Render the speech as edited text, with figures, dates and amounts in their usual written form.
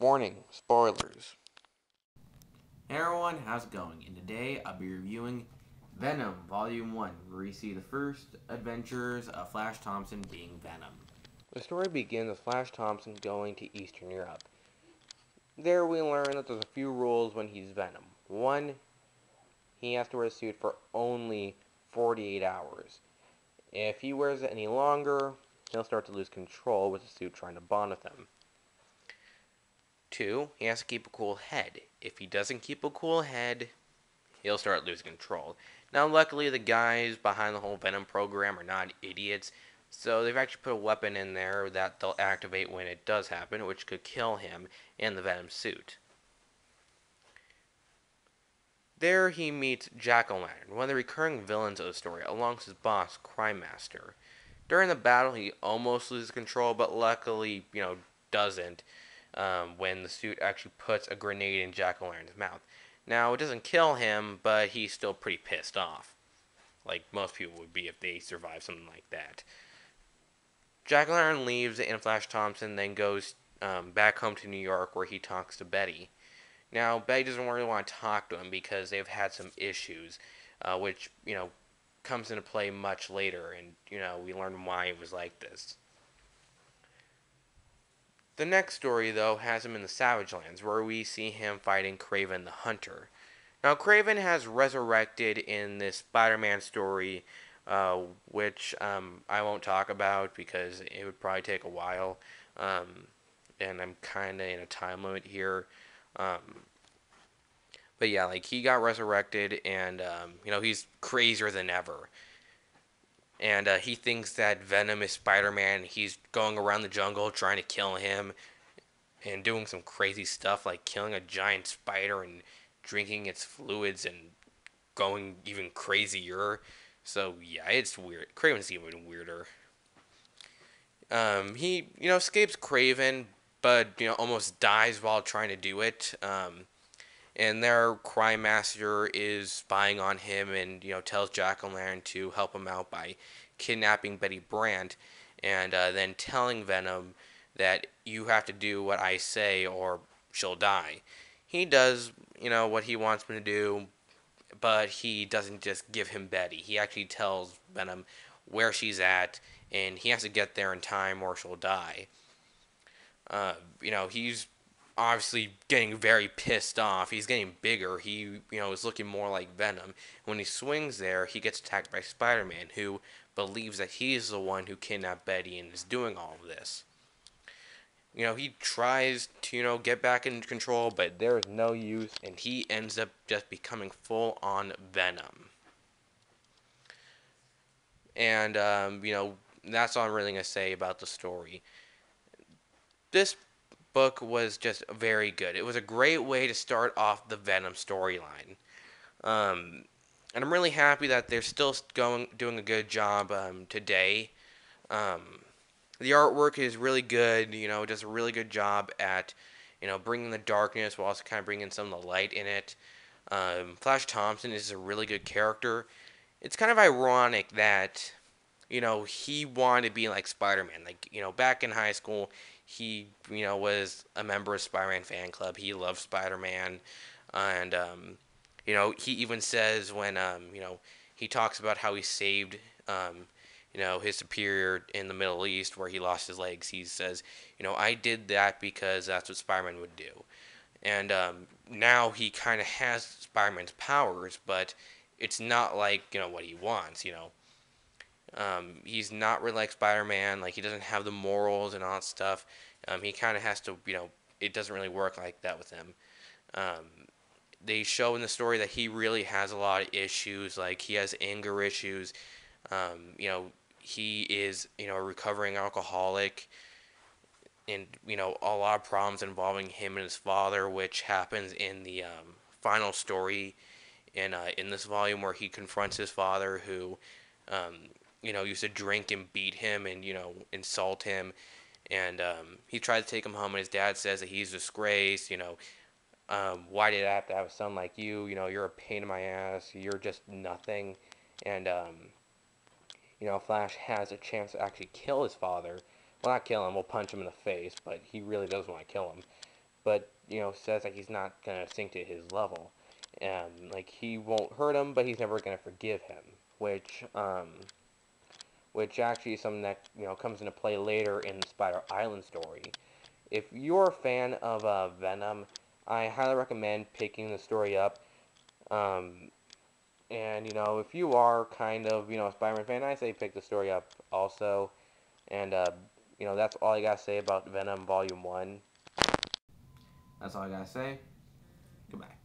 Warning, spoilers. Hey everyone, how's it going? And today I'll be reviewing Venom Volume 1, where we see the first adventures of Flash Thompson being Venom. The story begins with Flash Thompson going to Eastern Europe. There we learn that there's a few rules when he's Venom. One, he has to wear a suit for only 48 hours. If he wears it any longer, he'll start to lose control with the suit trying to bond with him. Two, he has to keep a cool head. If he doesn't keep a cool head, he'll start losing control. Now, luckily, the guys behind the whole Venom program are not idiots, so they've actually put a weapon in there that they'll activate when it does happen, which could kill him and the Venom suit. There he meets Jack-O-Lantern, one of the recurring villains of the story, along with his boss, Crime Master. During the battle, he almost loses control, but luckily, doesn't when the suit actually puts a grenade in Jack-O-Lantern's mouth. Now, it doesn't kill him, but he's still pretty pissed off, like most people would be if they survive something like that. Jack-O-Lantern leaves, and Flash Thompson then goes back home to New York, where he talks to Betty. Now, Betty doesn't really want to talk to him because they've had some issues, which, comes into play much later, and, we learn why it was like this. The next story, though, has him in the Savage Lands, where we see him fighting Kraven the Hunter. Now, Kraven has resurrected in this Spider-Man story, which I won't talk about because it would probably take a while, and I'm kind of in a time limit here. Um, but yeah, like he got resurrected, and he's crazier than ever. And he thinks that Venom is Spider-Man. He's going around the jungle trying to kill him and doing some crazy stuff like killing a giant spider and drinking its fluids and going even crazier. So yeah, it's weird. Craven's even weirder. He escapes Craven, but almost dies while trying to do it. And their crime master is spying on him, and tells Jack O'Lantern to help him out by kidnapping Betty Brant, and then telling Venom that you have to do what I say or she'll die. He does what he wants him to do, but he doesn't just give him Betty. He actually tells Venom where she's at, and he has to get there in time or she'll die. He's obviously getting very pissed off. He's getting bigger. He, is looking more like Venom. When he swings there, he gets attacked by Spider-Man, who believes that he's the one who kidnapped Betty and is doing all of this. He tries to, get back in control, but there is no use, and he ends up just becoming full-on Venom. And, that's all I'm really going to say about the story. This book was just very good. It was a great way to start off the Venom storyline. Um, and I'm really happy that they're still doing a good job today. Um, the artwork is really good. It does a really good job at bringing the darkness while also kind of bringing some of the light in it. Flash Thompson is a really good character. It's kind of ironic that he wanted to be like Spider-Man. Like, back in high school, he, was a member of Spider-Man fan club. He loved Spider-Man. And, he even says when, he talks about how he saved, his superior in the Middle East where he lost his legs. He says, I did that because that's what Spider-Man would do. And now he kind of has Spider-Man's powers, but it's not like, what he wants, he's not really like Spider-Man. Like, he doesn't have the morals and all that stuff. He kind of has to, it doesn't really work like that with him. Um, they show in the story that he really has a lot of issues. Like, he has anger issues. He is, a recovering alcoholic. And, a lot of problems involving him and his father, which happens in the final story in this volume where he confronts his father who used to drink and beat him and, insult him. And he tried to take him home, and his dad says that he's a disgrace. Why did I have to have a son like you? You're a pain in my ass. You're just nothing. And, Flash has a chance to actually kill his father. Well, not kill him, we'll punch him in the face, but he really does want to kill him. but says like he's not gonna sink to his level. Like he won't hurt him, but he's never gonna forgive him, which actually is something that comes into play later in the Spider Island story. If you're a fan of Venom, I highly recommend picking the story up. Um, and if you are kind of a Spider-Man fan, I say pick the story up also. And that's all I gotta say about Venom Volume 1. That's all I gotta say. Goodbye.